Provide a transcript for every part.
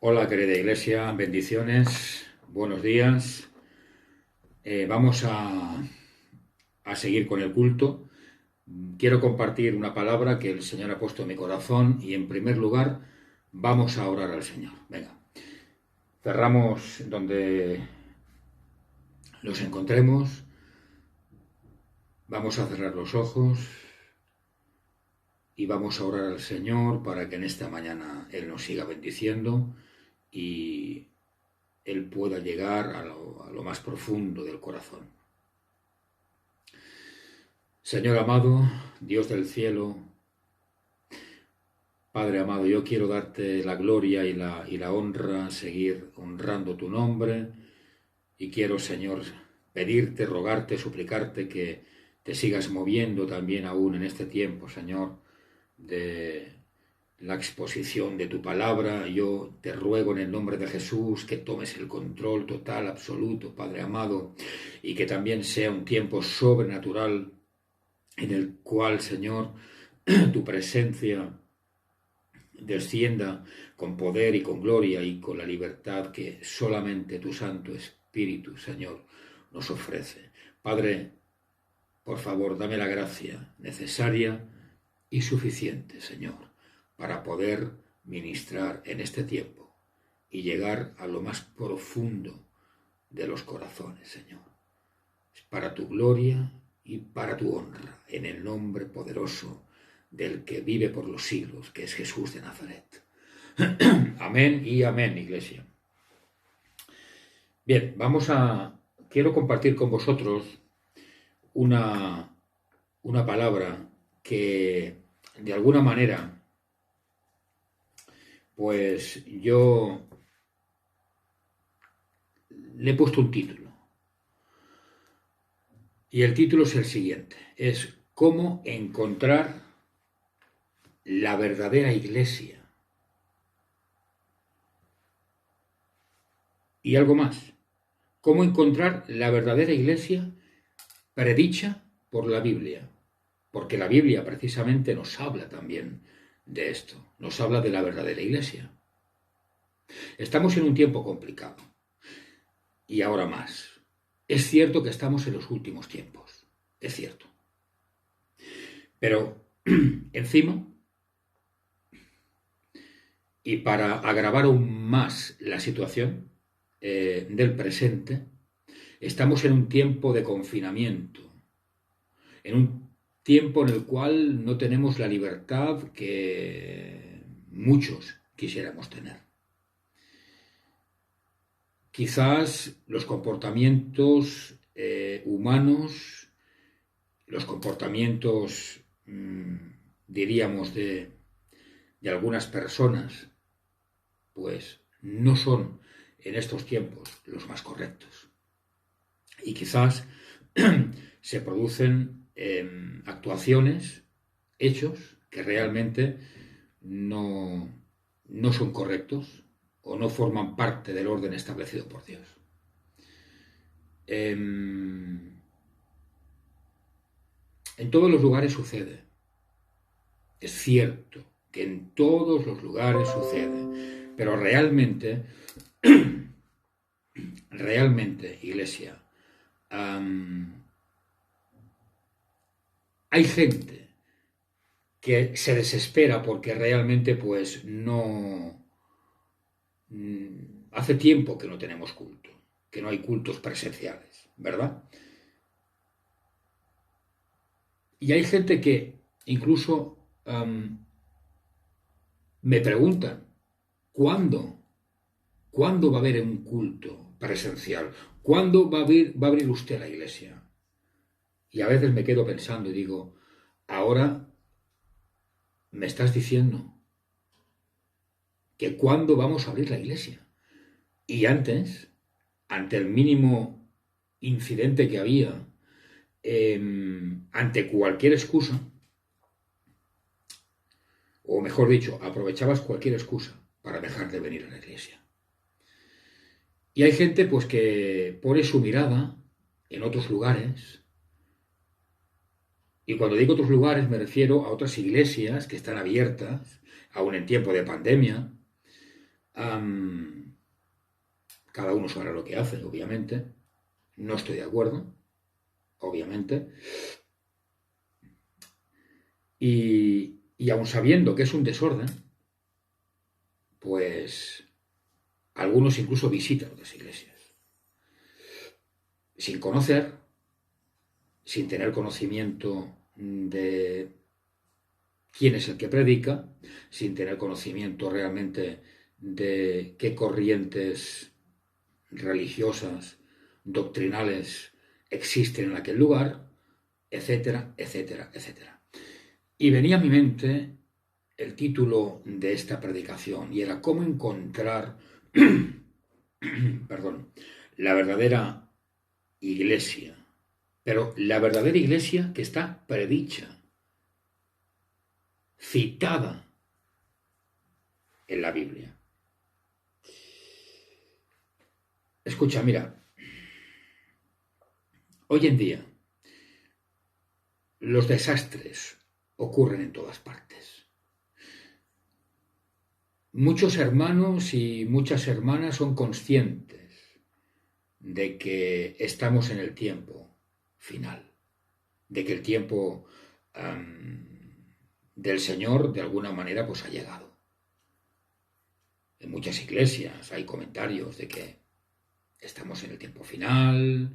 Hola querida iglesia, bendiciones, buenos días. Vamos a seguir con el culto. Quiero compartir una palabra que el Señor ha puesto en mi corazón y en primer lugar vamos a orar al Señor. Venga, cerramos donde nos encontremos, vamos a cerrar los ojos y vamos a orar al Señor para que en esta mañana Él nos siga bendiciendo y Él pueda llegar a lo más profundo del corazón. Señor amado, Dios del cielo, Padre amado, yo quiero darte la gloria y la honra, seguir honrando tu nombre y quiero, Señor, pedirte, rogarte, suplicarte que te sigas moviendo también aún en este tiempo, Señor, de la exposición de tu palabra. Yo te ruego en el nombre de Jesús que tomes el control total, absoluto, Padre amado, y que también sea un tiempo sobrenatural en el cual, Señor, tu presencia descienda con poder y con gloria y con la libertad que solamente tu Santo Espíritu, Señor, nos ofrece. Padre, por favor, dame la gracia necesaria y suficiente, Señor, para poder ministrar en este tiempo y llegar a lo más profundo de los corazones, Señor. Es para tu gloria y para tu honra, en el nombre poderoso del que vive por los siglos, que es Jesús de Nazaret. Amén y amén, iglesia. Bien, quiero compartir con vosotros una palabra que de alguna manera, pues yo le he puesto un título. Y el título es el siguiente, es ¿cómo encontrar la verdadera iglesia? Y algo más, ¿cómo encontrar la verdadera iglesia predicha por la Biblia? Porque la Biblia precisamente nos habla también de esto, nos habla de la verdadera iglesia. Estamos en un tiempo complicado y ahora más. Es cierto que estamos en los últimos tiempos, es cierto. Pero encima, y para agravar aún más la situación del presente, estamos en un tiempo de confinamiento, en un tiempo en el cual no tenemos la libertad que muchos quisiéramos tener. Quizás los comportamientos humanos, los comportamientos, diríamos, de algunas personas, pues no son en estos tiempos los más correctos. Y quizás se producen actuaciones, hechos que realmente no son correctos o no forman parte del orden establecido por Dios. En todos los lugares sucede. Es cierto que en todos los lugares sucede, pero realmente, iglesia, hay gente que se desespera porque realmente pues no... Hace tiempo que no tenemos culto, que no hay cultos presenciales, ¿verdad? Y hay gente que incluso me preguntan, ¿cuándo va a haber un culto presencial? ¿Cuándo va a abrir usted la iglesia? Y a veces me quedo pensando y digo, ahora me estás diciendo que cuándo vamos a abrir la iglesia. Y antes, ante el mínimo incidente que había, ante cualquier excusa, o mejor dicho, aprovechabas cualquier excusa para dejar de venir a la iglesia. Y hay gente pues que pone su mirada en otros lugares, y cuando digo otros lugares me refiero a otras iglesias que están abiertas, aún en tiempo de pandemia, Cada uno sabrá lo que hace, obviamente. No estoy de acuerdo, obviamente. Y aun sabiendo que es un desorden, pues algunos incluso visitan las iglesias. Sin conocer, sin tener conocimiento de quién es el que predica, sin tener conocimiento realmente de qué corrientes religiosas, doctrinales existen en aquel lugar, etcétera, etcétera, etcétera. Y venía a mi mente el título de esta predicación y era cómo encontrar perdón, la verdadera iglesia, pero la verdadera iglesia que está predicha, citada en la Biblia. Escucha, mira, hoy en día los desastres ocurren en todas partes. Muchos hermanos y muchas hermanas son conscientes de que estamos en el tiempo final, de que el tiempo del Señor de alguna manera pues ha llegado. En muchas iglesias hay comentarios de que estamos en el tiempo final,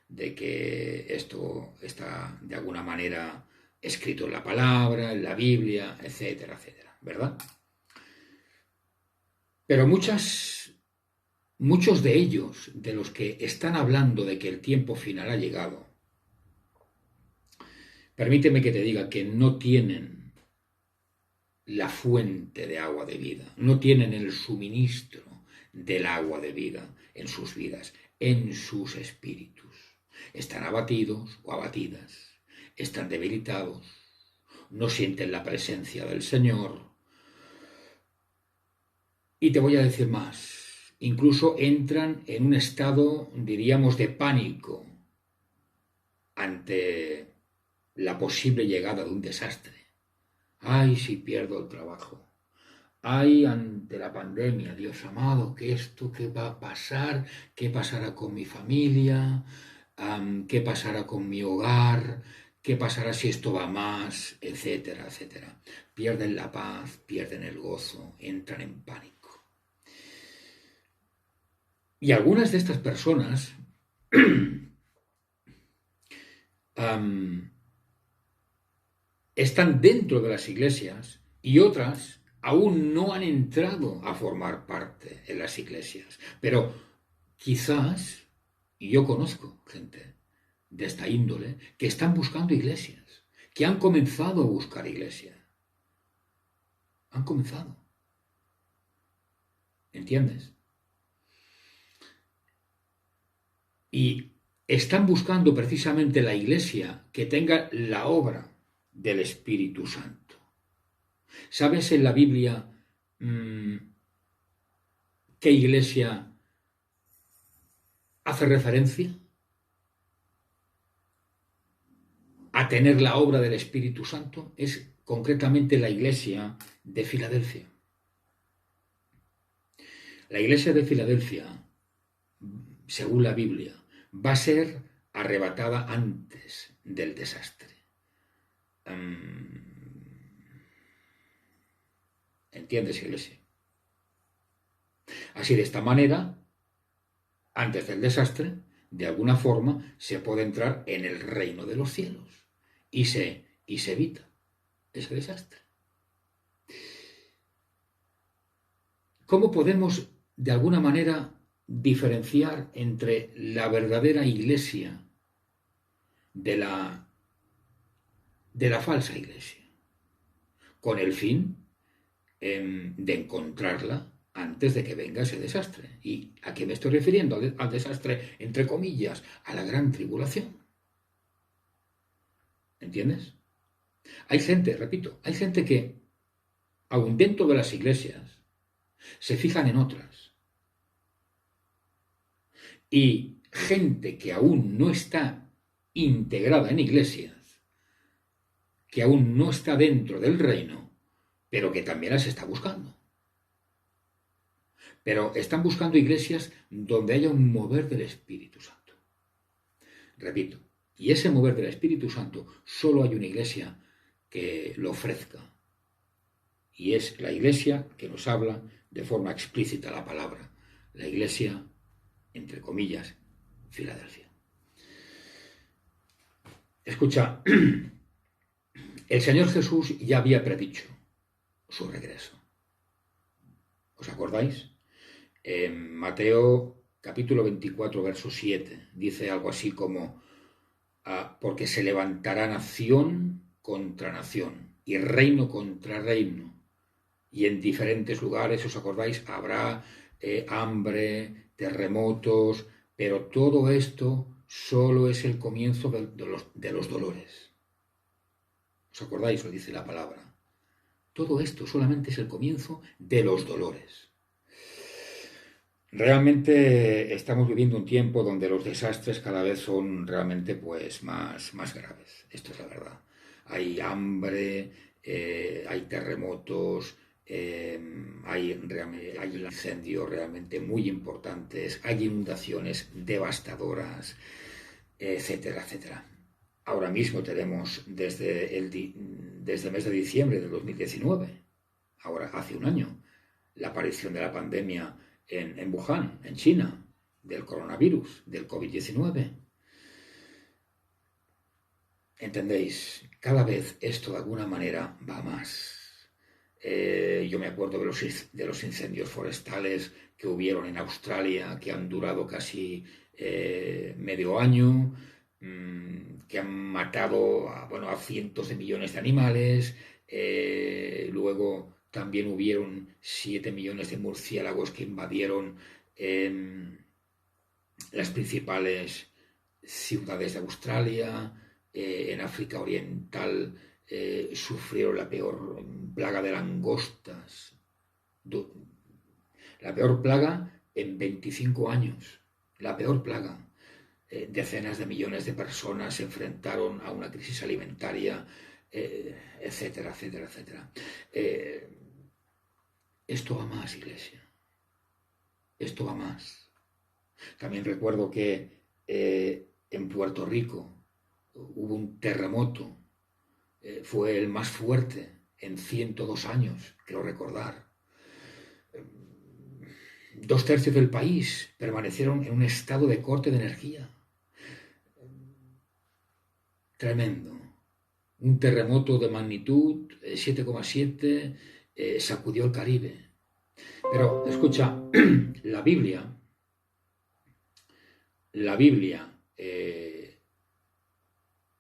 de que esto está de alguna manera escrito en la palabra, en la Biblia, etcétera, etcétera, ¿verdad? Pero muchos de ellos, de los que están hablando de que el tiempo final ha llegado, permíteme que te diga que no tienen la fuente de agua de vida, no tienen el suministro del agua de vida en sus vidas, en sus espíritus. Están abatidos o abatidas, están debilitados, no sienten la presencia del Señor. Y te voy a decir más, incluso entran en un estado, diríamos, de pánico ante la posible llegada de un desastre. Ay, si pierdo el trabajo. Ay, ante la pandemia, Dios amado, ¿qué va a pasar? ¿Qué pasará con mi familia? ¿Qué pasará con mi hogar? ¿Qué pasará si esto va más? Etcétera, etcétera. Pierden la paz, pierden el gozo, entran en pánico. Y algunas de estas personas están dentro de las iglesias y otras aún no han entrado a formar parte en las iglesias. Pero quizás, y yo conozco gente de esta índole, que están buscando iglesias, que han comenzado a buscar iglesias. Han comenzado. ¿Entiendes? Y están buscando precisamente la iglesia que tenga la obra del Espíritu Santo. ¿Sabes en la Biblia qué iglesia hace referencia a tener la obra del Espíritu Santo? Es concretamente la iglesia de Filadelfia. La iglesia de Filadelfia, según la Biblia, va a ser arrebatada antes del desastre. ¿Entiendes, iglesia? Así, de esta manera, antes del desastre, de alguna forma, se puede entrar en el reino de los cielos y se evita ese desastre. ¿Cómo podemos, de alguna manera, diferenciar entre la verdadera iglesia de la falsa iglesia? Con el fin de encontrarla antes de que venga ese desastre. ¿Y a qué me estoy refiriendo? Al desastre, entre comillas, a la gran tribulación. ¿Entiendes? Hay gente, repito, hay gente que, aun dentro de las iglesias, se fijan en otras. Y gente que aún no está integrada en iglesias, que aún no está dentro del reino, pero que también las está buscando. pero están buscando iglesias donde haya un mover del Espíritu Santo. Repito, y ese mover del Espíritu Santo solo hay una iglesia que lo ofrezca, y es la iglesia que nos habla de forma explícita la palabra, la iglesia, entre comillas, Filadelfia. Escucha, el Señor Jesús ya había predicho su regreso. ¿Os acordáis? En Mateo capítulo 24, verso 7, dice algo así como, porque se levantará nación contra nación y reino contra reino, y en diferentes lugares, ¿os acordáis? Habrá hambre, terremotos, pero todo esto solo es el comienzo de los dolores. ¿Os acordáis? Lo dice la palabra. Todo esto solamente es el comienzo de los dolores. Realmente estamos viviendo un tiempo donde los desastres cada vez son realmente pues más graves. Esto es la verdad. Hay hambre, hay terremotos, hay incendios realmente muy importantes, hay inundaciones devastadoras, etcétera, etcétera. Ahora mismo tenemos desde el mes de diciembre del 2019, ahora hace un año, la aparición de la pandemia en Wuhan, en China, del coronavirus, del COVID-19. ¿Entendéis? Cada vez esto de alguna manera va más. Yo me acuerdo de los incendios forestales que hubieron en Australia, que han durado casi medio año, que han matado a cientos de millones de animales. Luego también hubieron 7 millones de murciélagos que invadieron las principales ciudades de Australia. En África Oriental sufrieron la peor plaga de langostas. La peor plaga en 25 años. La peor plaga. Decenas de millones de personas se enfrentaron a una crisis alimentaria, etcétera, etcétera, etcétera. Esto va más, iglesia. Esto va más. También recuerdo que en Puerto Rico hubo un terremoto. Fue el más fuerte en 102 años, creo recordar. 2/3 del país permanecieron en un estado de corte de energía. Tremendo. Un terremoto de magnitud 7,7 sacudió el Caribe. Pero escucha, la Biblia,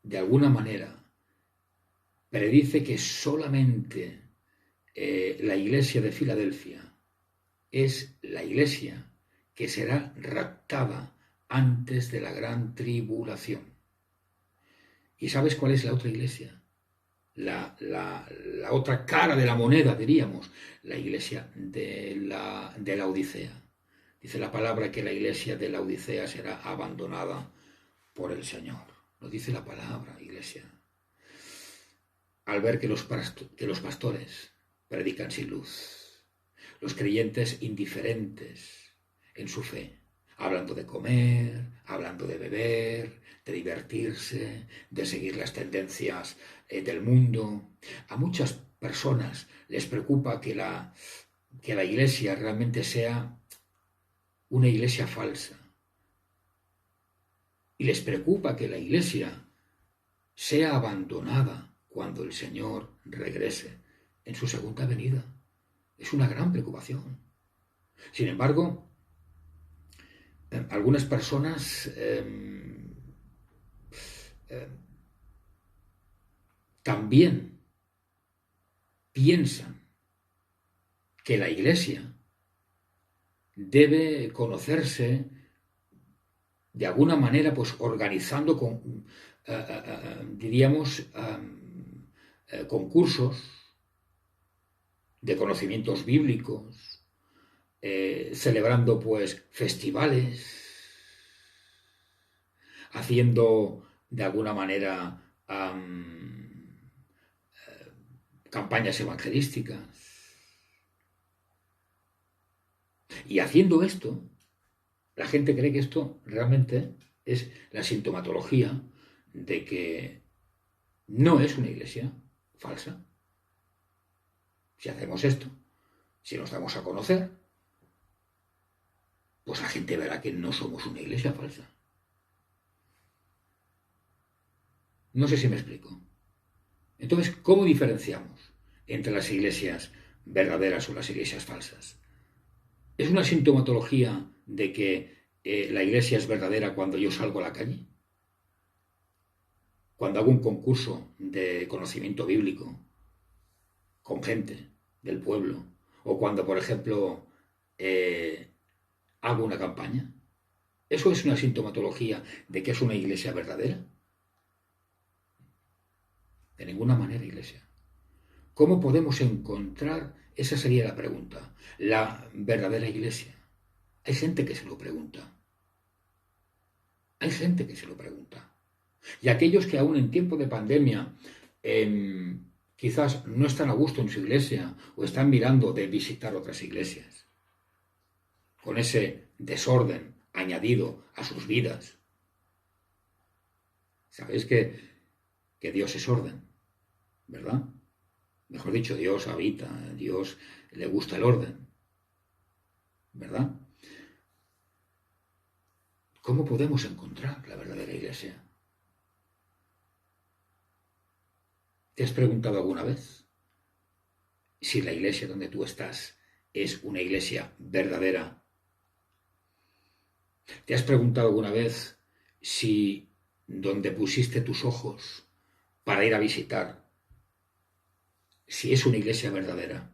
de alguna manera predice que solamente la iglesia de Filadelfia es la iglesia que será raptada antes de la gran tribulación. ¿Y sabes cuál es la otra iglesia? La otra cara de la moneda, diríamos, la iglesia de la Odisea. Dice la palabra que la iglesia de la Odisea será abandonada por el Señor. Lo dice la palabra, iglesia. Al ver que los pastores predican sin luz, los creyentes indiferentes en su fe, hablando de comer, hablando de beber, de divertirse, de seguir las tendencias del mundo. A muchas personas les preocupa que la iglesia realmente sea una iglesia falsa. Y les preocupa que la iglesia sea abandonada cuando el Señor regrese en su segunda venida. Es una gran preocupación. Sin embargo, algunas personas también piensan que la iglesia debe conocerse de alguna manera, pues organizando diríamos, concursos de conocimientos bíblicos, celebrando pues festivales, haciendo de alguna manera campañas evangelísticas. Y haciendo esto, la gente cree que esto realmente es la sintomatología de que no es una iglesia falsa. Si hacemos esto, si nos damos a conocer, pues la gente verá que no somos una iglesia falsa. No sé si me explico. Entonces, ¿cómo diferenciamos entre las iglesias verdaderas o las iglesias falsas? ¿Es una sintomatología de que la iglesia es verdadera cuando yo salgo a la calle? Cuando hago un concurso de conocimiento bíblico con gente del pueblo, o cuando, por ejemplo, hago una campaña. ¿Eso es una sintomatología de que es una iglesia verdadera? De ninguna manera, iglesia. ¿Cómo podemos encontrar? Esa sería la pregunta. La verdadera iglesia. Hay gente que se lo pregunta. Hay gente que se lo pregunta. Y aquellos que aún en tiempo de pandemia quizás no están a gusto en su iglesia o están mirando de visitar otras iglesias, con ese desorden añadido a sus vidas. Sabéis que Dios es orden, ¿verdad? Mejor dicho, Dios habita, a Dios le gusta el orden, ¿verdad? ¿Cómo podemos encontrar la verdadera iglesia? ¿Te has preguntado alguna vez si la iglesia donde tú estás es una iglesia verdadera? ¿Te has preguntado alguna vez si donde pusiste tus ojos para ir a visitar, si es una iglesia verdadera?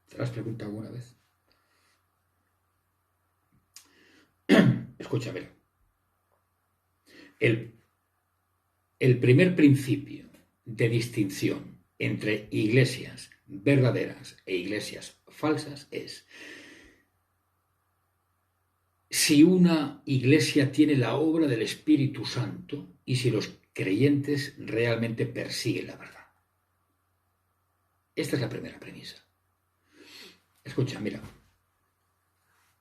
¿Te lo has preguntado alguna vez? Escúchame. El primer principio de distinción entre iglesias verdaderas e iglesias falsas es: si una iglesia tiene la obra del Espíritu Santo y si los creyentes realmente persiguen la verdad. Esta es la primera premisa. Escucha, mira.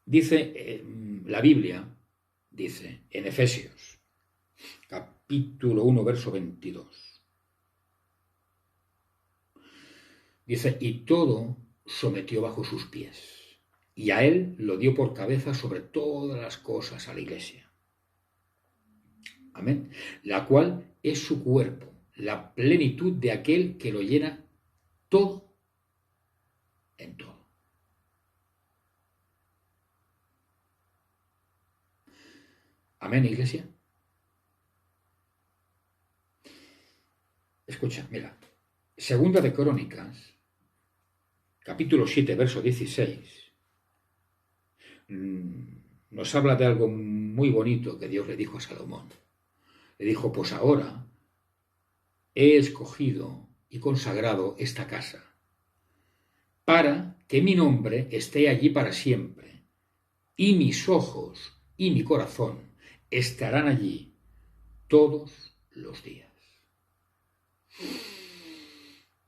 Dice la Biblia, dice en Efesios, capítulo 1, verso 22. Dice, y todo sometió bajo sus pies. Y a él lo dio por cabeza sobre todas las cosas a la iglesia. Amén. La cual es su cuerpo, la plenitud de aquel que lo llena todo en todo. Amén, iglesia. Escucha, mira. Segunda de Crónicas, capítulo 7, verso 16. Nos habla de algo muy bonito que Dios le dijo a Salomón. Le dijo, pues ahora he escogido y consagrado esta casa para que mi nombre esté allí para siempre, y mis ojos y mi corazón estarán allí todos los días.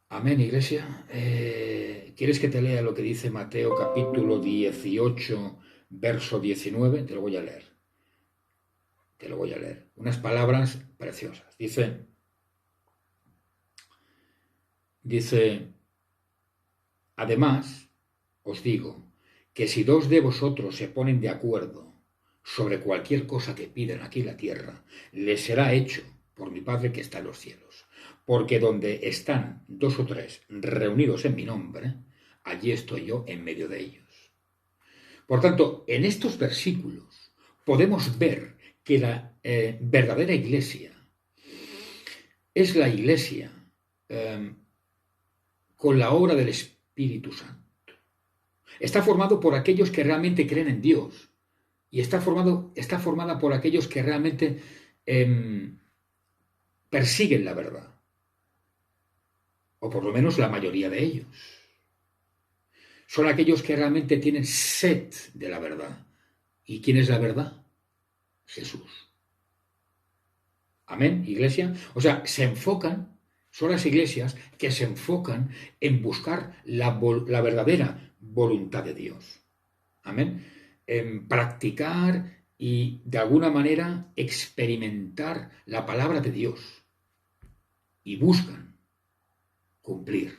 Amén, iglesia. ¿Quieres que te lea lo que dice Mateo capítulo 18, verso 19? Te lo voy a leer. Te lo voy a leer. Unas palabras preciosas. Dice, además, os digo, que si dos de vosotros se ponen de acuerdo sobre cualquier cosa que pidan aquí en la tierra, les será hecho por mi Padre que está en los cielos. Porque donde están dos o tres reunidos en mi nombre, allí estoy yo en medio de ellos. Por tanto, en estos versículos podemos ver que la verdadera iglesia es la iglesia con la obra del Espíritu Santo. Está formado por aquellos que realmente creen en Dios y está formada por aquellos que realmente persiguen la verdad, o por lo menos la mayoría de ellos. Son aquellos que realmente tienen sed de la verdad. ¿Y quién es la verdad? Jesús. Amén, iglesia. O sea, se enfocan Son las iglesias que se enfocan en buscar la verdadera voluntad de Dios. Amén. En practicar y de alguna manera experimentar la palabra de Dios y buscan cumplir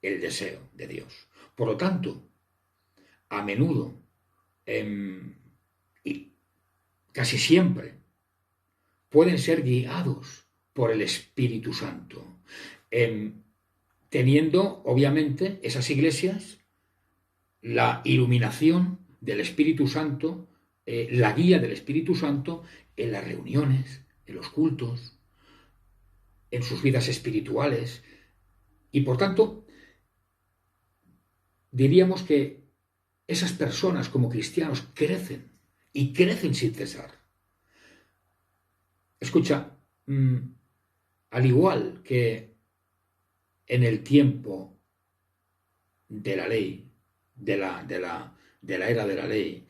el deseo de Dios. Por lo tanto, a menudo y casi siempre pueden ser guiados por el Espíritu Santo, teniendo obviamente esas iglesias la iluminación del Espíritu Santo, la guía del Espíritu Santo en las reuniones, en los cultos, en sus vidas espirituales. Y por tanto, diríamos que esas personas como cristianos crecen y crecen sin cesar. Escucha, al igual que en el tiempo de la ley, de la era de la ley,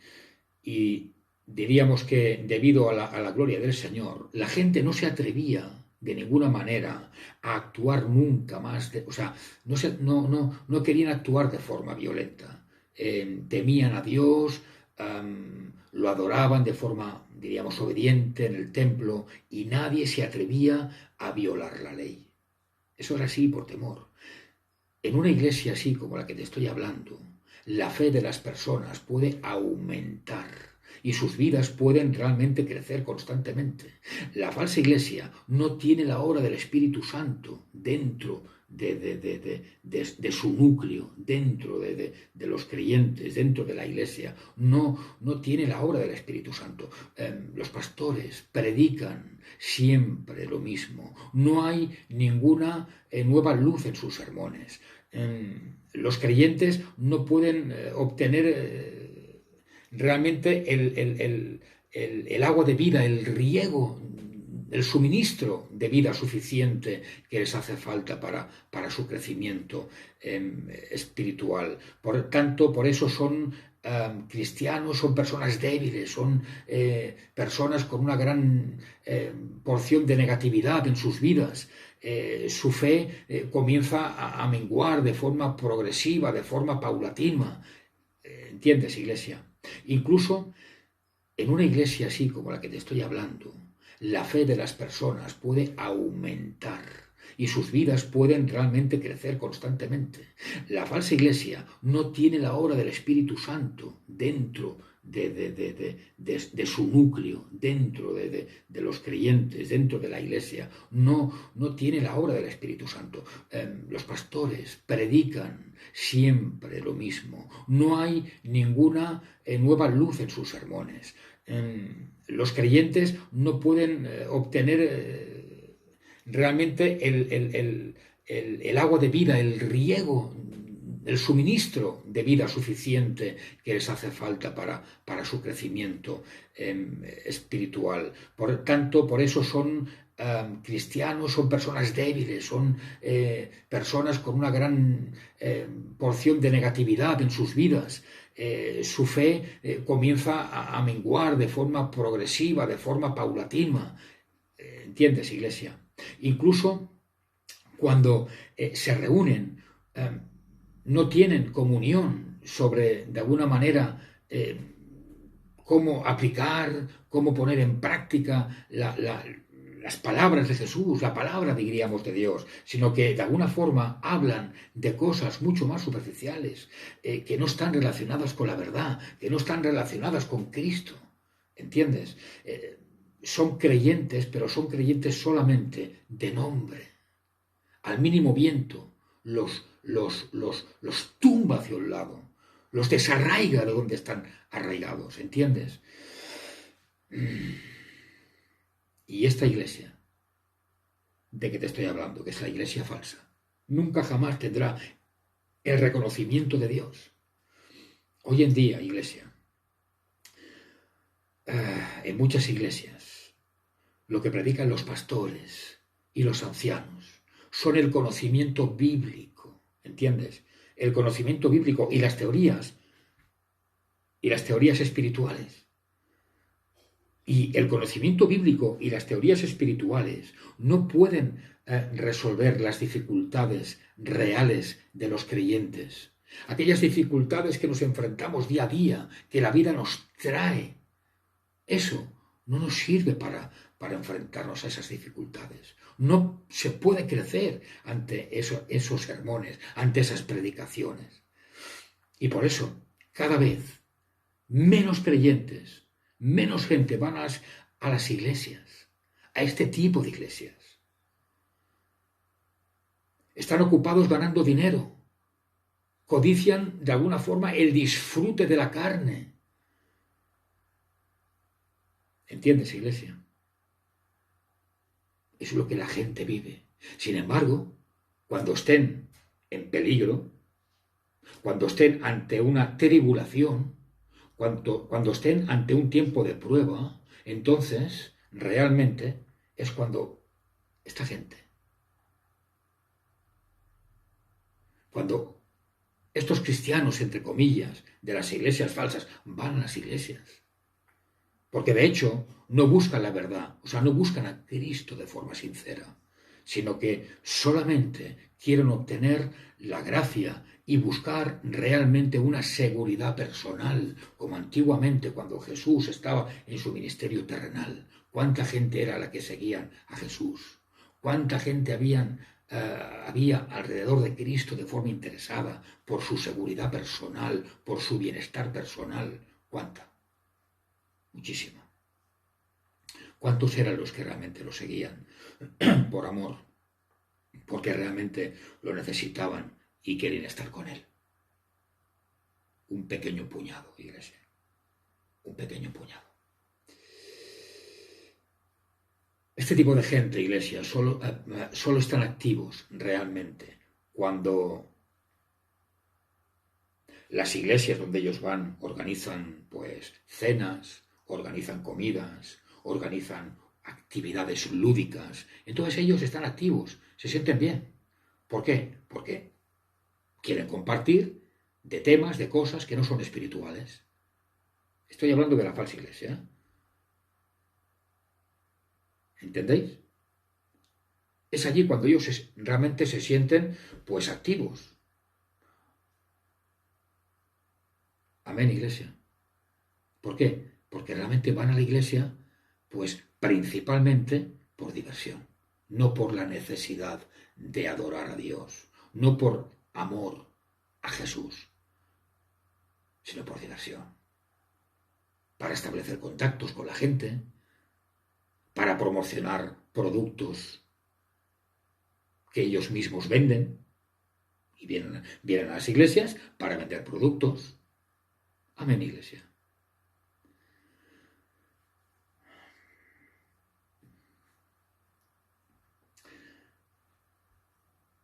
y diríamos que debido a la gloria del Señor, la gente no se atrevía de ninguna manera a actuar nunca más, no querían actuar de forma violenta. Temían a Dios, lo adoraban de forma, diríamos, obediente en el templo, y nadie se atrevía a violar la ley. Eso era así por temor. En una iglesia así como la que te estoy hablando, la fe de las personas puede aumentar y sus vidas pueden realmente crecer constantemente. La falsa iglesia no tiene la obra del Espíritu Santo dentro de su núcleo, dentro de los creyentes, dentro de la iglesia. No tiene la obra del Espíritu Santo. Los pastores predican siempre lo mismo. No hay ninguna nueva luz en sus sermones. Los creyentes no pueden obtener realmente el agua de vida, el riego, el suministro de vida suficiente que les hace falta para su crecimiento espiritual. Por tanto, por eso son cristianos, son personas débiles, son personas con una gran porción de negatividad en sus vidas. Su fe comienza a menguar de forma progresiva, de forma paulatina. ¿Entiendes, iglesia? Incluso en una iglesia así como la que te estoy hablando, la fe de las personas puede aumentar y sus vidas pueden realmente crecer constantemente. La falsa iglesia no tiene la obra del Espíritu Santo dentro de su núcleo, dentro de los creyentes, dentro de la iglesia. No tiene la obra del Espíritu Santo. Los pastores predican siempre lo mismo. No hay ninguna nueva luz en sus sermones. Los creyentes no pueden obtener realmente el agua de vida, el riego, el suministro de vida suficiente que les hace falta para su crecimiento espiritual. Por tanto, por eso son cristianos, son personas débiles, son personas con una gran porción de negatividad en sus vidas. Su fe comienza a menguar de forma progresiva, de forma paulatina. ¿Entiendes, iglesia? Incluso cuando se reúnen, no tienen comunión sobre, de alguna manera, cómo aplicar, cómo poner en práctica las palabras de Jesús, la palabra, diríamos, de Dios, sino que de alguna forma hablan de cosas mucho más superficiales, que no están relacionadas con la verdad, que no están relacionadas con Cristo. ¿Entiendes? Son creyentes, pero son creyentes solamente de nombre. Al mínimo viento los tumba hacia un lado, los desarraiga de donde están arraigados, ¿entiendes? Y esta iglesia de que te estoy hablando, que es la iglesia falsa, nunca jamás tendrá el reconocimiento de Dios. Hoy en día, iglesia, en muchas iglesias, lo que predican los pastores y los ancianos son el conocimiento bíblico, ¿entiendes? El conocimiento bíblico y las teorías espirituales. Y el conocimiento bíblico y las teorías espirituales no pueden resolver las dificultades reales de los creyentes. Aquellas dificultades que nos enfrentamos día a día, que la vida nos trae. Eso no nos sirve para enfrentarnos a esas dificultades. No se puede crecer ante esos sermones, ante esas predicaciones. Y por eso, cada vez menos creyentes, menos gente van a las iglesias, a este tipo de iglesias. Están ocupados ganando dinero, codician de alguna forma el disfrute de la carne. ¿Entiendes, iglesia? Es lo que la gente vive. Sin embargo, cuando estén en peligro, cuando estén ante una tribulación, cuando estén ante un tiempo de prueba, entonces realmente es cuando esta gente, cuando estos cristianos, entre comillas, de las iglesias falsas, van a las iglesias. Porque de hecho no buscan la verdad, o sea, no buscan a Cristo de forma sincera, sino que solamente quieren obtener la gracia y buscar realmente una seguridad personal, como antiguamente cuando Jesús estaba en su ministerio terrenal. ¿Cuánta gente era la que seguían a Jesús? ¿Cuánta gente había alrededor de Cristo de forma interesada por su seguridad personal, por su bienestar personal? ¿Cuánta? Muchísima. ¿Cuántos eran los que realmente lo seguían por amor? Porque realmente lo necesitaban y querían estar con él. Un pequeño puñado, iglesia. Un pequeño puñado. Este tipo de gente, iglesia, solo están activos realmente cuando las iglesias donde ellos van organizan pues cenas, organizan comidas, organizan actividades lúdicas. Entonces ellos están activos, se sienten bien. ¿Por qué? Porque quieren compartir de temas, de cosas que no son espirituales. Estoy hablando de la falsa iglesia. ¿Entendéis? Es allí cuando ellos realmente se sienten pues activos. Amén, iglesia. ¿Por qué? Porque realmente van a la iglesia pues principalmente por diversión, no por la necesidad de adorar a Dios, no por amor a Jesús, sino por diversión, para establecer contactos con la gente, para promocionar productos que ellos mismos venden, y vienen a las iglesias para vender productos. Amén, iglesia.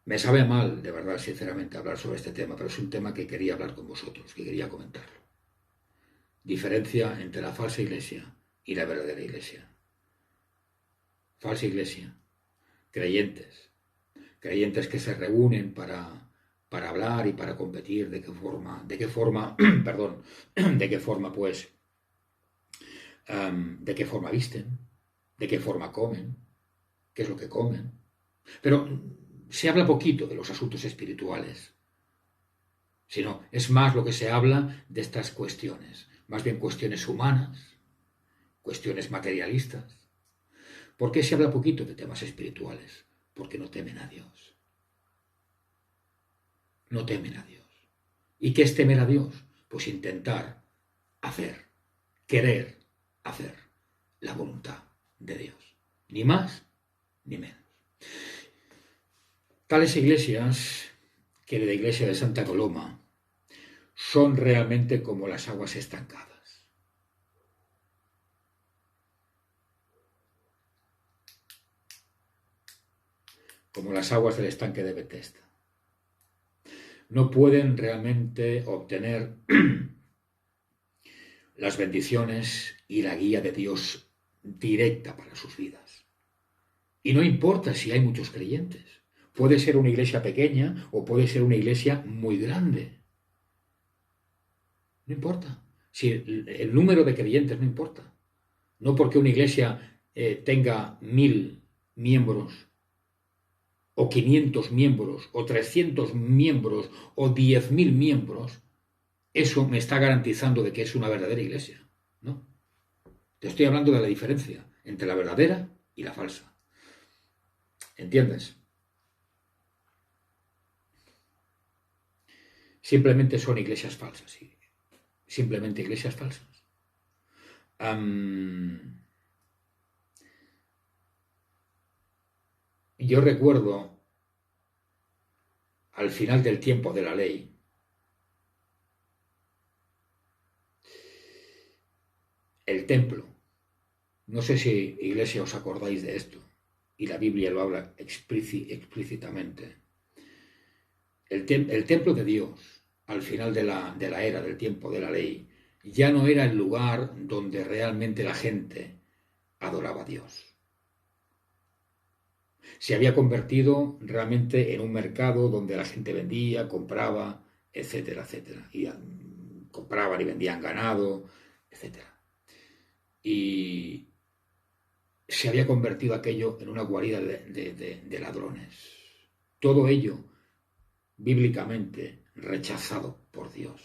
Me sabe mal, de verdad, sinceramente, hablar sobre este tema, pero es un tema que quería hablar con vosotros, que quería comentarlo. Diferencia entre la falsa iglesia y la verdadera iglesia. Falsa iglesia. Creyentes que se reúnen para hablar y para competir de qué forma, perdón, de qué forma de qué forma visten, de qué forma comen, qué es lo que comen. Pero se habla poquito de los asuntos espirituales, sino es más lo que se habla de estas cuestiones, más bien cuestiones humanas, cuestiones materialistas. ¿Por qué se habla poquito de temas espirituales? Porque no temen a Dios. No temen a Dios. ¿Y qué es temer a Dios? Pues intentar hacer, querer hacer la voluntad de Dios. Ni más ni menos. Tales iglesias, que la iglesia de Santa Coloma, son realmente como las aguas estancadas. Como las aguas del estanque de Bethesda. No pueden realmente obtener las bendiciones y la guía de Dios directa para sus vidas. Y no importa si hay muchos creyentes. Puede ser una iglesia pequeña o puede ser una iglesia muy grande. No importa. Si el número de creyentes no importa. No porque una iglesia tenga 1000 miembros, o 500 miembros, o 300 miembros, o 10.000 miembros, eso me está garantizando de que es una verdadera iglesia, ¿no? Te estoy hablando de la diferencia entre la verdadera y la falsa. ¿Entiendes? Simplemente son iglesias falsas, sí. Simplemente iglesias falsas. Yo recuerdo al final del tiempo de la ley, el templo. No sé si, iglesia, os acordáis de esto, y la Biblia lo habla explícitamente. El templo de Dios, al final de la era, del tiempo de la ley, ya no era el lugar donde realmente la gente adoraba a Dios. Se había convertido realmente en un mercado donde la gente vendía, compraba, etcétera, etcétera. Y compraban y vendían ganado, etcétera. Y se había convertido aquello en una guarida de ladrones. Todo ello, bíblicamente, rechazado por Dios.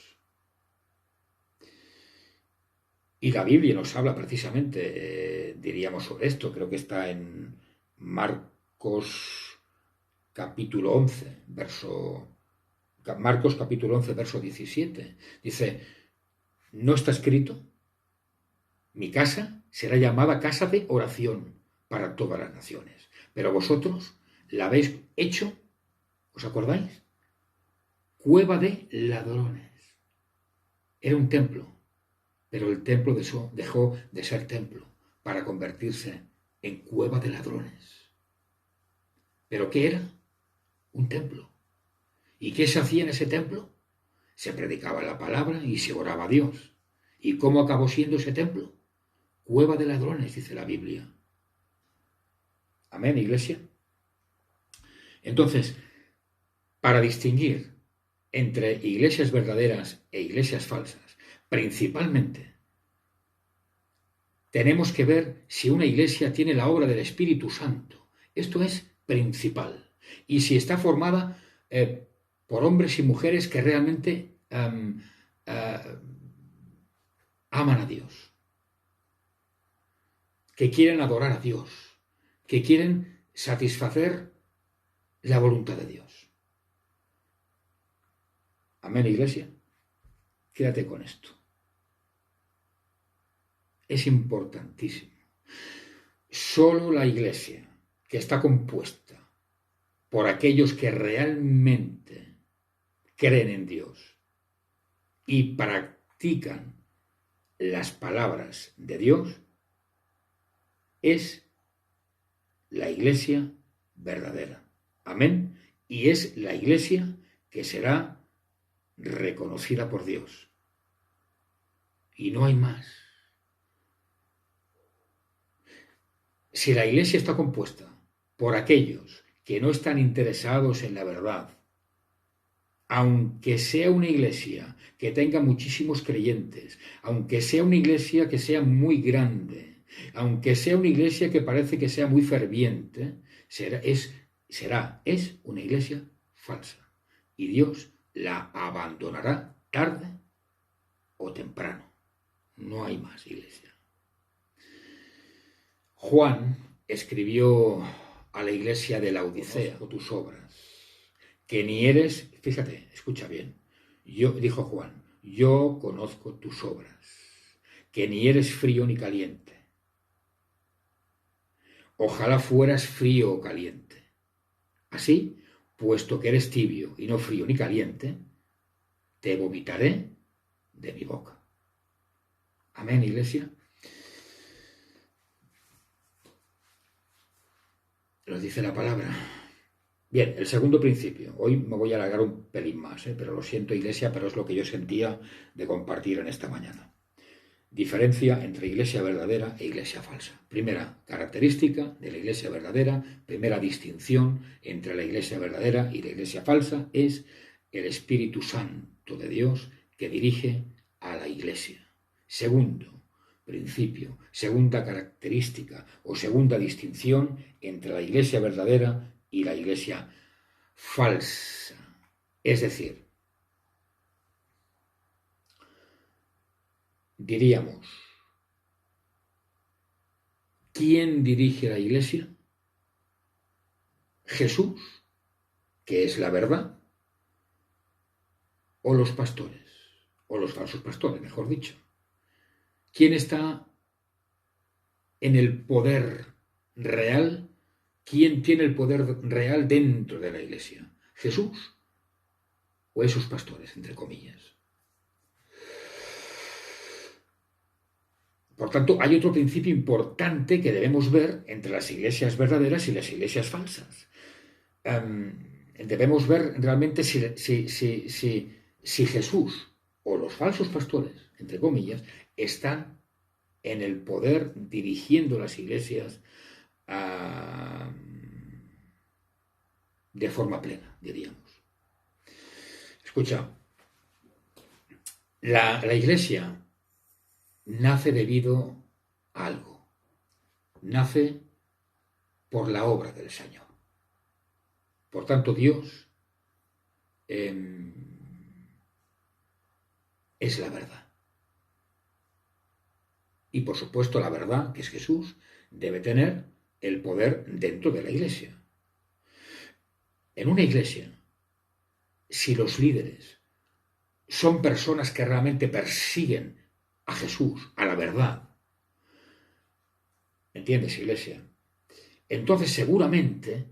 Y la Biblia nos habla precisamente, diríamos, sobre esto. Creo que está en Marcos capítulo 11, Marcos capítulo 11, verso 17. Dice, ¿no está escrito? Mi casa será llamada casa de oración para todas las naciones. Pero vosotros la habéis hecho, ¿os acordáis? Cueva de ladrones. Era un templo, pero el templo dejó de ser templo para convertirse en cueva de ladrones. ¿Pero qué era? Un templo. ¿Y qué se hacía en ese templo? Se predicaba la palabra y se oraba a Dios. ¿Y cómo acabó siendo ese templo? Cueva de ladrones, dice la Biblia. Amén, iglesia. Entonces, para distinguir entre iglesias verdaderas e iglesias falsas, principalmente, tenemos que ver si una iglesia tiene la obra del Espíritu Santo. Esto es principal. Y si está formada por hombres y mujeres que realmente aman a Dios, que quieren adorar a Dios, que quieren satisfacer la voluntad de Dios. Amén, iglesia. Quédate con esto. Es importantísimo. Solo la iglesia que está compuesta por aquellos que realmente creen en Dios y practican las palabras de Dios es la iglesia verdadera. Amén. Y es la iglesia que será reconocida por Dios. Y no hay más. Si la iglesia está compuesta por aquellos que no están interesados en la verdad, aunque sea una iglesia que tenga muchísimos creyentes, aunque sea una iglesia que sea muy grande, aunque sea una iglesia que parece que sea muy ferviente, es una iglesia falsa. Y Dios la abandonará tarde o temprano. No hay más iglesia. Juan escribió a la iglesia de Laodicea, tus obras, que ni eres, fíjate, escucha bien, dijo Juan, yo conozco tus obras, que ni eres frío ni caliente. Ojalá fueras frío o caliente. Así, puesto que eres tibio y no frío ni caliente, te vomitaré de mi boca. Amén, iglesia. Nos dice la palabra. Bien, el segundo principio. Hoy me voy a alargar un pelín más, pero lo siento, iglesia, pero es lo que yo sentía de compartir en esta mañana. Diferencia entre iglesia verdadera e iglesia falsa. Primera característica de la iglesia verdadera, primera distinción entre la iglesia verdadera y la iglesia falsa es el Espíritu Santo de Dios que dirige a la iglesia. Segundo, principio, segunda característica o segunda distinción entre la iglesia verdadera y la iglesia falsa. Es decir, diríamos, ¿quién dirige la iglesia? Jesús, que es la verdad, o los pastores, o los falsos pastores, mejor dicho. ¿Quién está en el poder real? ¿Quién tiene el poder real dentro de la iglesia? ¿Jesús o esos pastores, entre comillas? Por tanto, hay otro principio importante que debemos ver entre las iglesias verdaderas y las iglesias falsas. Debemos ver realmente si Jesús o los falsos pastores, entre comillas, están en el poder dirigiendo las iglesias de forma plena, diríamos. Escucha, la iglesia nace debido a algo, nace por la obra del Señor. Por tanto, Dios es la verdad. Y por supuesto la verdad, que es Jesús, debe tener el poder dentro de la iglesia. En una iglesia, si los líderes son personas que realmente persiguen a Jesús, a la verdad, ¿entiendes, iglesia? Entonces seguramente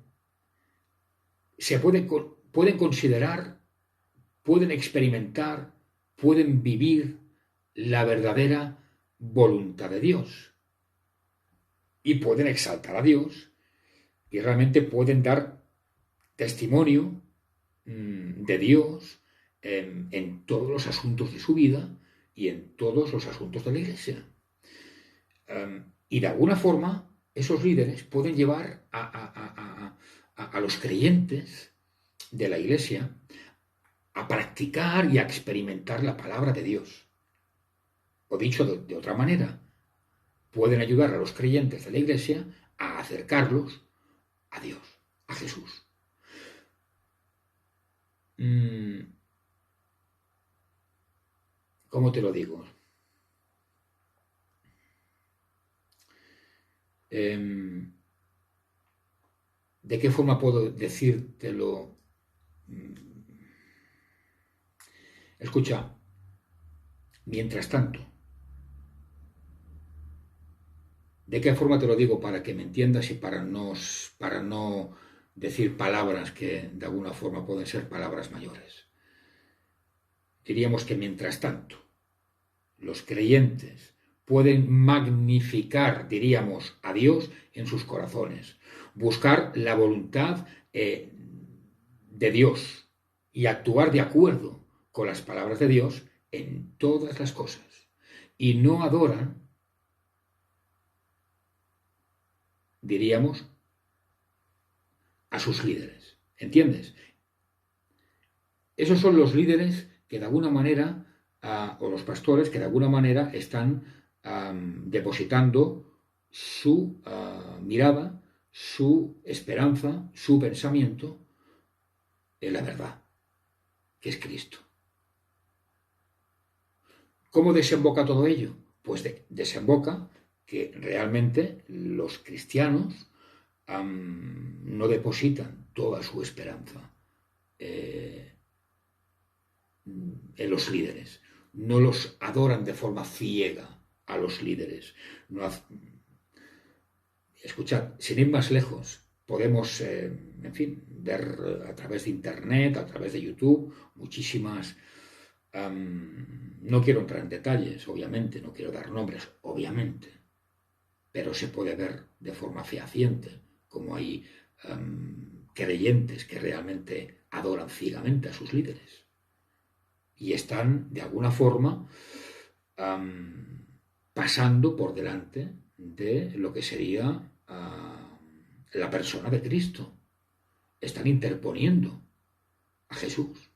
se pueden considerar, pueden experimentar, pueden vivir la verdadera voluntad de Dios y pueden exaltar a Dios y realmente pueden dar testimonio de Dios en todos los asuntos de su vida y en todos los asuntos de la iglesia. Y de alguna forma esos líderes pueden llevar a los creyentes de la iglesia a practicar y a experimentar la palabra de Dios. O dicho de otra manera, pueden ayudar a los creyentes de la iglesia a acercarlos a Dios, a Jesús. ¿Cómo te lo digo? ¿De qué forma puedo decírtelo? Escucha, mientras tanto, ¿de qué forma te lo digo para que me entiendas y para no decir palabras que de alguna forma pueden ser palabras mayores? Diríamos que mientras tanto, los creyentes pueden magnificar, diríamos, a Dios en sus corazones, buscar la voluntad de Dios y actuar de acuerdo con las palabras de Dios en todas las cosas. Y no adoran, diríamos, a sus líderes. ¿Entiendes? Esos son los líderes que de alguna manera, o los pastores que de alguna manera están depositando su mirada, su esperanza, su pensamiento en la verdad, que es Cristo. ¿Cómo desemboca todo ello? Pues desemboca que realmente los cristianos no depositan toda su esperanza en los líderes, no los adoran de forma ciega a los líderes. Escuchad, sin ir más lejos, podemos, ver a través de Internet, a través de YouTube, muchísimas... no quiero entrar en detalles, obviamente, no quiero dar nombres, obviamente, pero se puede ver de forma fehaciente como hay creyentes que realmente adoran ciegamente a sus líderes y están, de alguna forma, pasando por delante de lo que sería la persona de Cristo. Están interponiendo a Jesús.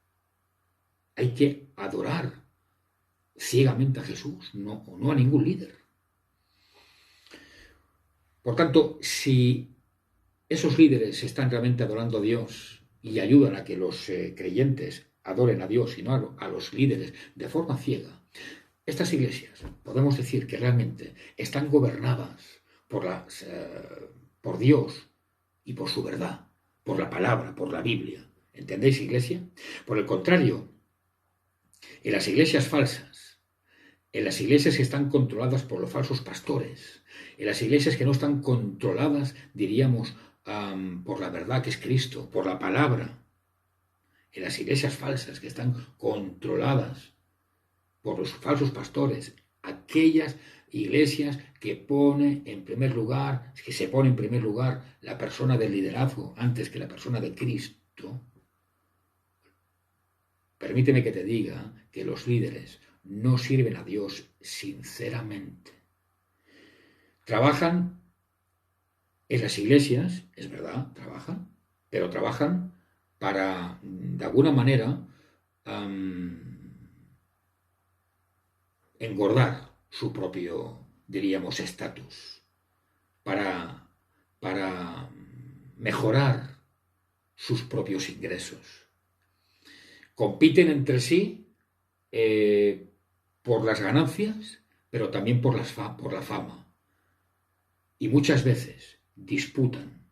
Hay que adorar ciegamente a Jesús, no a ningún líder. Por tanto, si esos líderes están realmente adorando a Dios y ayudan a que los creyentes adoren a Dios y no a los líderes de forma ciega, estas iglesias podemos decir que realmente están gobernadas por Dios y por su verdad, por la palabra, por la Biblia. ¿Entendéis, iglesia? Por el contrario, en las iglesias falsas, en las iglesias que están controladas por los falsos pastores, en las iglesias que no están controladas, diríamos, por la verdad que es Cristo, por la palabra, en las iglesias falsas que están controladas por los falsos pastores, aquellas iglesias que se pone en primer lugar la persona del liderazgo antes que la persona de Cristo. Permíteme que te diga que los líderes no sirven a Dios sinceramente. Trabajan en las iglesias, es verdad, pero trabajan para, de alguna manera, engordar su propio, diríamos, estatus, para mejorar sus propios ingresos. Compiten entre sí por las ganancias, pero también por la fama. Y muchas veces disputan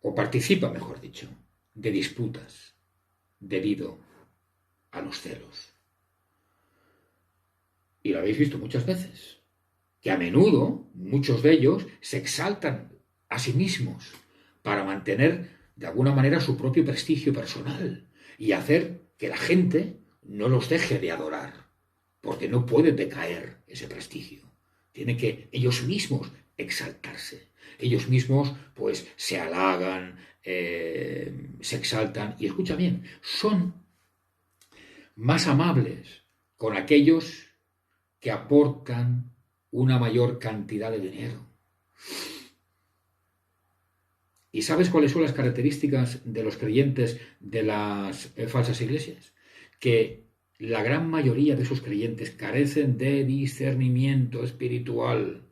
o participan, mejor dicho, de disputas debido a los celos. Y lo habéis visto muchas veces, que a menudo muchos de ellos se exaltan a sí mismos para mantener de alguna manera su propio prestigio personal y hacer que la gente no los deje de adorar, porque no puede decaer ese prestigio. Tienen que ellos mismos exaltarse. Ellos mismos pues se halagan, se exaltan y escucha bien, son más amables con aquellos que aportan una mayor cantidad de dinero. ¿Y sabes cuáles son las características de los creyentes de las falsas iglesias? Que la gran mayoría de esos creyentes carecen de discernimiento espiritual.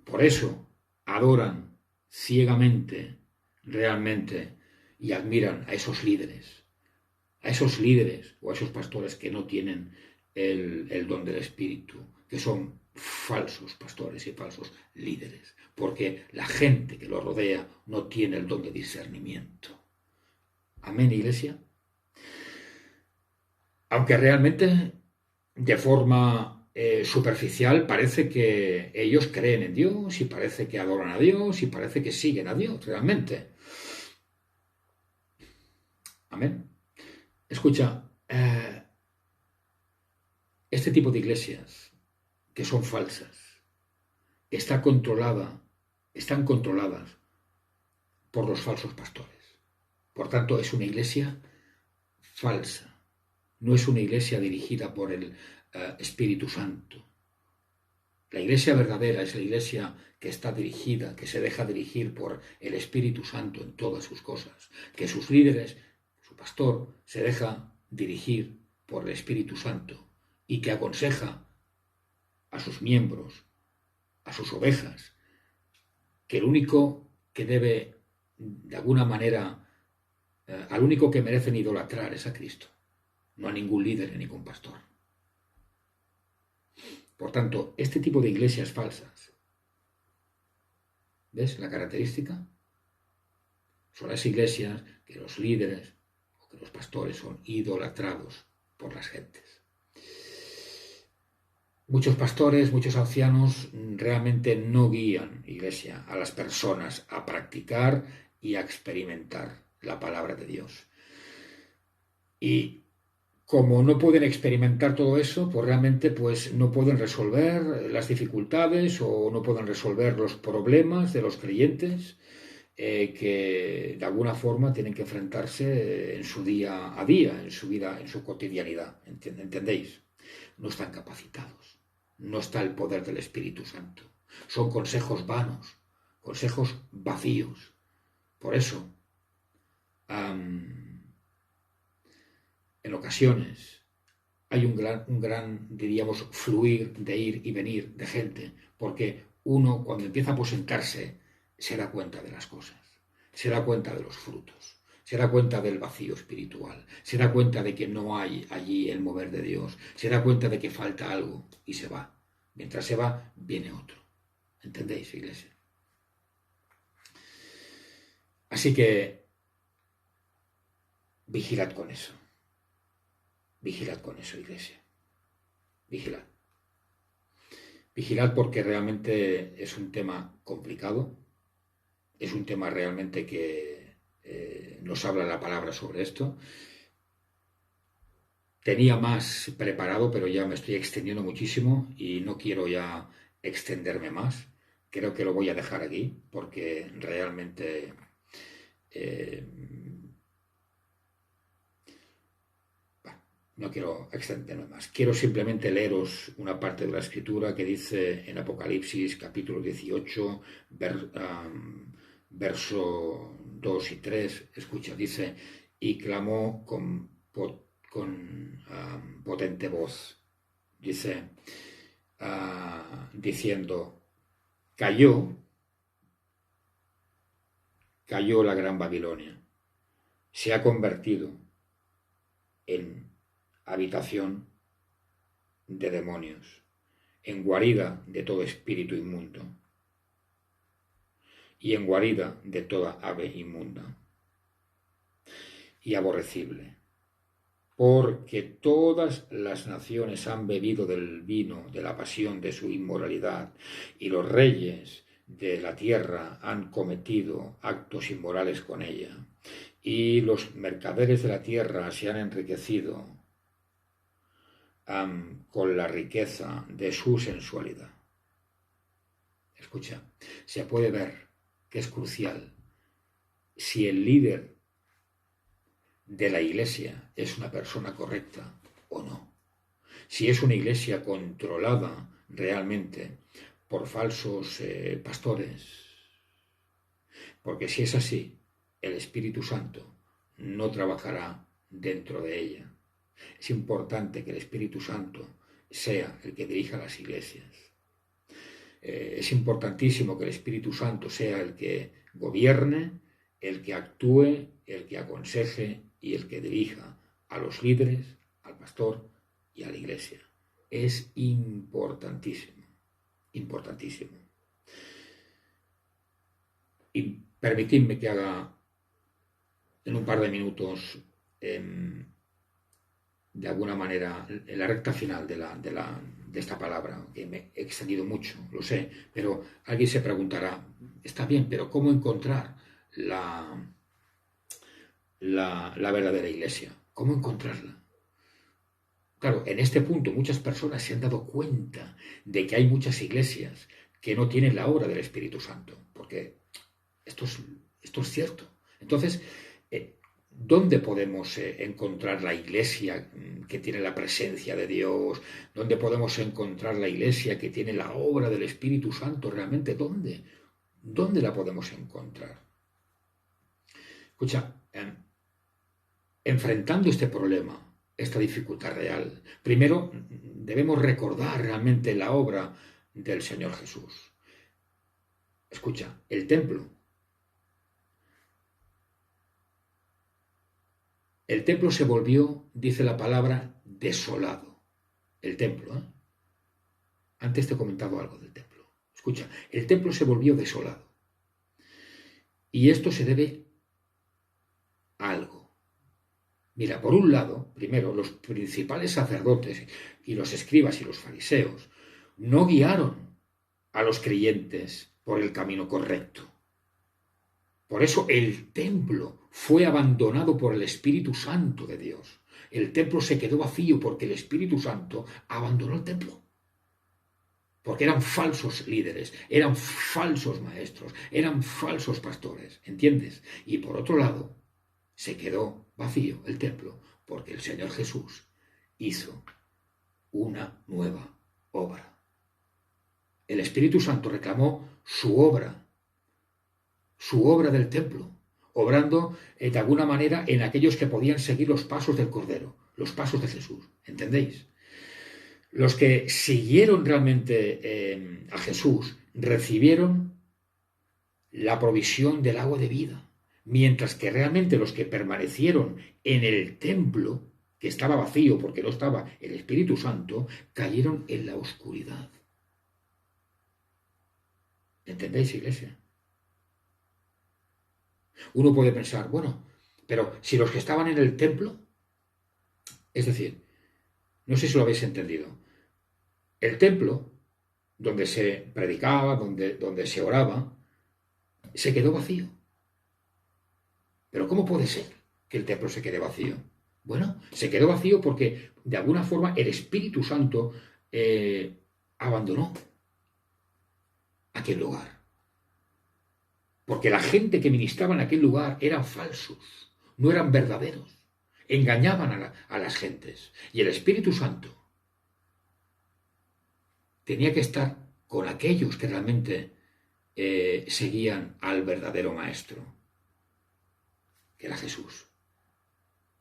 Por eso adoran ciegamente, realmente, y admiran a esos líderes o a esos pastores que no tienen el don del Espíritu, que son falsos pastores y falsos líderes, porque la gente que los rodea no tiene el don de discernimiento. Amén, iglesia. Aunque realmente, de forma superficial, parece que ellos creen en Dios y parece que adoran a Dios y parece que siguen a Dios, realmente. Amén. Escucha, este tipo de iglesias que son falsas están controladas por los falsos pastores. Por tanto, es una iglesia falsa. No es una iglesia dirigida por el Espíritu Santo. La iglesia verdadera es la iglesia que está dirigida, que se deja dirigir por el Espíritu Santo en todas sus cosas, que sus líderes, su pastor, se deja dirigir por el Espíritu Santo y que aconseja a sus miembros, a sus ovejas, que el único que debe, de alguna manera, al único que merecen idolatrar es a Cristo, no a ningún líder ni a ningún pastor. Por tanto, este tipo de iglesias falsas, ¿ves la característica? Son las iglesias que los líderes o que los pastores son idolatrados por las gentes. Muchos pastores, muchos ancianos realmente no guían, iglesia, a las personas a practicar y a experimentar la palabra de Dios. Y como no pueden experimentar todo eso, pues realmente pues no pueden resolver las dificultades o no pueden resolver los problemas de los creyentes que de alguna forma tienen que enfrentarse en su día a día, en su vida, en su cotidianidad. ¿Entendéis? No están capacitados. No está el poder del Espíritu Santo. Son consejos vanos, consejos vacíos. Por eso, en ocasiones, hay un gran, diríamos, fluir de ir y venir de gente, porque uno cuando empieza a aposentarse se da cuenta de las cosas, se da cuenta de los frutos, se da cuenta del vacío espiritual, se da cuenta de que no hay allí el mover de Dios, se da cuenta de que falta algo y se va. Mientras se va, viene otro. ¿Entendéis, iglesia? Así que vigilad con eso. Vigilad con eso, iglesia. Vigilad. Vigilad porque realmente es un tema complicado. Es un tema realmente que nos habla la palabra sobre esto. Tenía más preparado, pero ya me estoy extendiendo muchísimo y no quiero ya extenderme más. Creo que lo voy a dejar aquí porque realmente no quiero extenderme más. Quiero simplemente leeros una parte de la Escritura que dice en Apocalipsis capítulo 18, verso 2 y 3. Escucha, dice, y clamó con potente voz, dice, diciendo, cayó la gran Babilonia, se ha convertido en habitación de demonios, en guarida de todo espíritu inmundo y en guarida de toda ave inmunda y aborrecible, porque todas las naciones han bebido del vino de la pasión de su inmoralidad, y los reyes de la tierra han cometido actos inmorales con ella, y los mercaderes de la tierra se han enriquecido con la riqueza de su sensualidad. Escucha, se puede ver que es crucial si el líder de la iglesia es una persona correcta o no. Si es una iglesia controlada realmente por falsos pastores. Porque si es así, el Espíritu Santo no trabajará dentro de ella. Es importante que el Espíritu Santo sea el que dirija las iglesias. Es importantísimo que el Espíritu Santo sea el que gobierne, el que actúe, el que aconseje y el que dirija a los líderes, al pastor y a la iglesia. Es importantísimo, importantísimo. Y permitidme que haga en un par de minutos, de alguna manera, en la recta final de esta palabra, que me he extendido mucho, lo sé, pero alguien se preguntará, está bien, pero ¿cómo encontrar la verdadera iglesia? ¿Cómo encontrarla? Claro, en este punto muchas personas se han dado cuenta de que hay muchas iglesias que no tienen la obra del Espíritu Santo, porque esto es cierto. Entonces, ¿dónde podemos encontrar la iglesia que tiene la presencia de Dios? ¿Dónde podemos encontrar la iglesia que tiene la obra del Espíritu Santo? ¿Realmente dónde? ¿Dónde la podemos encontrar? Escucha, enfrentando este problema, esta dificultad real, primero debemos recordar realmente la obra del Señor Jesús. Escucha, el templo. El templo se volvió, dice la palabra, desolado. El templo, ¿eh? Antes te he comentado algo del templo. Escucha, el templo se volvió desolado. Y esto se debe a algo. Mira, por un lado, primero, los principales sacerdotes y los escribas y los fariseos no guiaron a los creyentes por el camino correcto. Por eso el templo fue abandonado por el Espíritu Santo de Dios. El templo se quedó vacío porque el Espíritu Santo abandonó el templo. Porque eran falsos líderes, eran falsos maestros, eran falsos pastores, ¿entiendes? Y por otro lado, se quedó vacío el templo porque el Señor Jesús hizo una nueva obra. El Espíritu Santo reclamó su obra del templo, obrando de alguna manera en aquellos que podían seguir los pasos del Cordero, los pasos de Jesús, ¿entendéis? Los que siguieron realmente a Jesús recibieron la provisión del agua de vida, mientras que realmente los que permanecieron en el templo, que estaba vacío porque no estaba el Espíritu Santo, cayeron en la oscuridad. ¿Entendéis, iglesia? Uno puede pensar, bueno, pero si los que estaban en el templo, es decir, no sé si lo habéis entendido, el templo, donde se predicaba, donde se oraba, se quedó vacío. Pero ¿cómo puede ser que el templo se quede vacío? Bueno, se quedó vacío porque de alguna forma el Espíritu Santo abandonó aquel lugar. Porque la gente que ministraba en aquel lugar eran falsos, no eran verdaderos, engañaban a las gentes. Y el Espíritu Santo tenía que estar con aquellos que realmente seguían al verdadero Maestro, que era Jesús.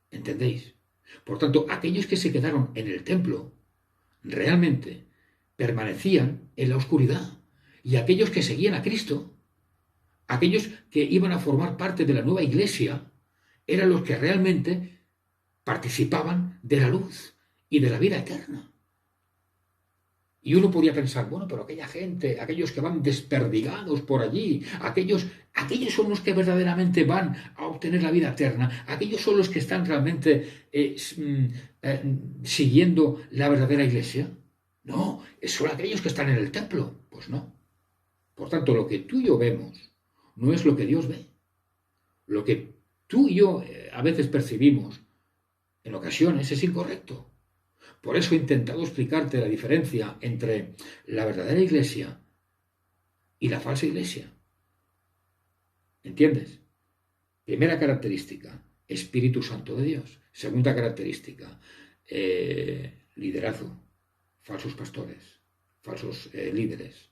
¿Entendéis? Por tanto, aquellos que se quedaron en el templo realmente permanecían en la oscuridad. Y aquellos que seguían a Cristo, aquellos que iban a formar parte de la nueva iglesia, eran los que realmente participaban de la luz y de la vida eterna. Y uno podía pensar, bueno, pero aquella gente, aquellos que van desperdigados por allí, aquellos son los que verdaderamente van a obtener la vida eterna, aquellos son los que están realmente siguiendo la verdadera iglesia. No, son aquellos que están en el templo. Pues no. Por tanto, lo que tú y yo vemos no es lo que Dios ve. Lo que tú y yo a veces percibimos en ocasiones es incorrecto. Por eso he intentado explicarte la diferencia entre la verdadera iglesia y la falsa iglesia. ¿Entiendes? Primera característica, Espíritu Santo de Dios. Segunda característica, liderazgo, falsos pastores, falsos líderes.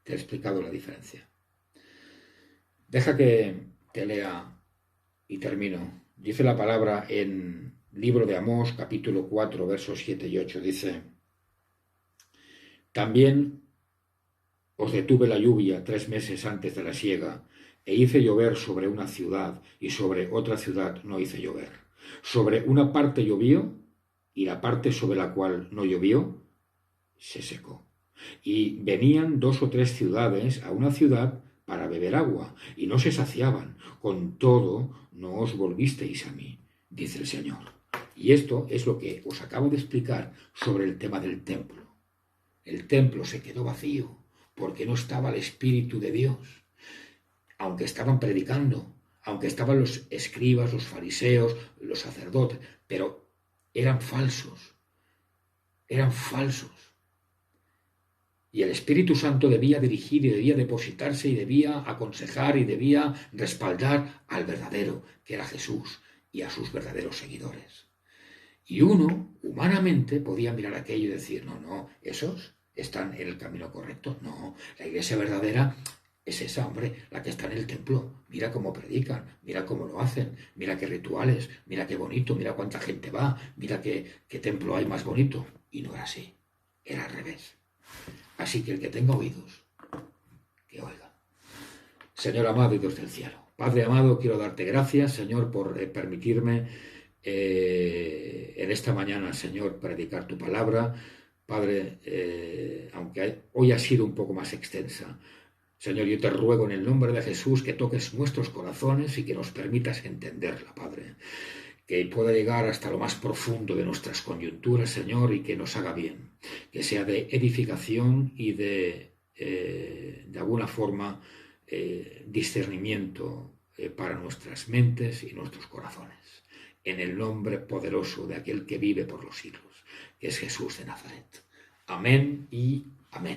Te he explicado la diferencia. Deja que te lea y termino. Dice la palabra en Libro de Amós, capítulo 4, versos 7 y 8, dice: También os detuve la lluvia 3 meses antes de la siega, e hice llover sobre una ciudad, y sobre otra ciudad no hice llover. Sobre una parte llovió, y la parte sobre la cual no llovió, se secó. Y venían 2 o 3 ciudades a una ciudad para beber agua, y no se saciaban. Con todo, no os volvisteis a mí, dice el Señor. Y esto es lo que os acabo de explicar sobre el tema del templo. El templo se quedó vacío porque no estaba el Espíritu de Dios. Aunque estaban predicando, aunque estaban los escribas, los fariseos, los sacerdotes, pero eran falsos. Eran falsos. Y el Espíritu Santo debía dirigir y debía depositarse y debía aconsejar y debía respaldar al verdadero, que era Jesús, y a sus verdaderos seguidores. Y uno, humanamente, podía mirar aquello y decir, no, esos están en el camino correcto. No, la iglesia verdadera es esa, hombre, la que está en el templo. Mira cómo predican, mira cómo lo hacen, mira qué rituales, mira qué bonito, mira cuánta gente va, mira qué templo hay más bonito. Y no era así, era al revés. Así que el que tenga oídos, que oiga. Señor amado y Dios del cielo, Padre amado, quiero darte gracias, Señor, por permitirme en esta mañana, Señor, predicar tu palabra. Padre, aunque hoy ha sido un poco más extensa, Señor, yo te ruego en el nombre de Jesús que toques nuestros corazones y que nos permitas entenderla, Padre. Que pueda llegar hasta lo más profundo de nuestras coyunturas, Señor, y que nos haga bien. Que sea de edificación y de alguna forma, discernimiento para nuestras mentes y nuestros corazones. En el nombre poderoso de aquel que vive por los siglos, que es Jesús de Nazaret. Amén y amén.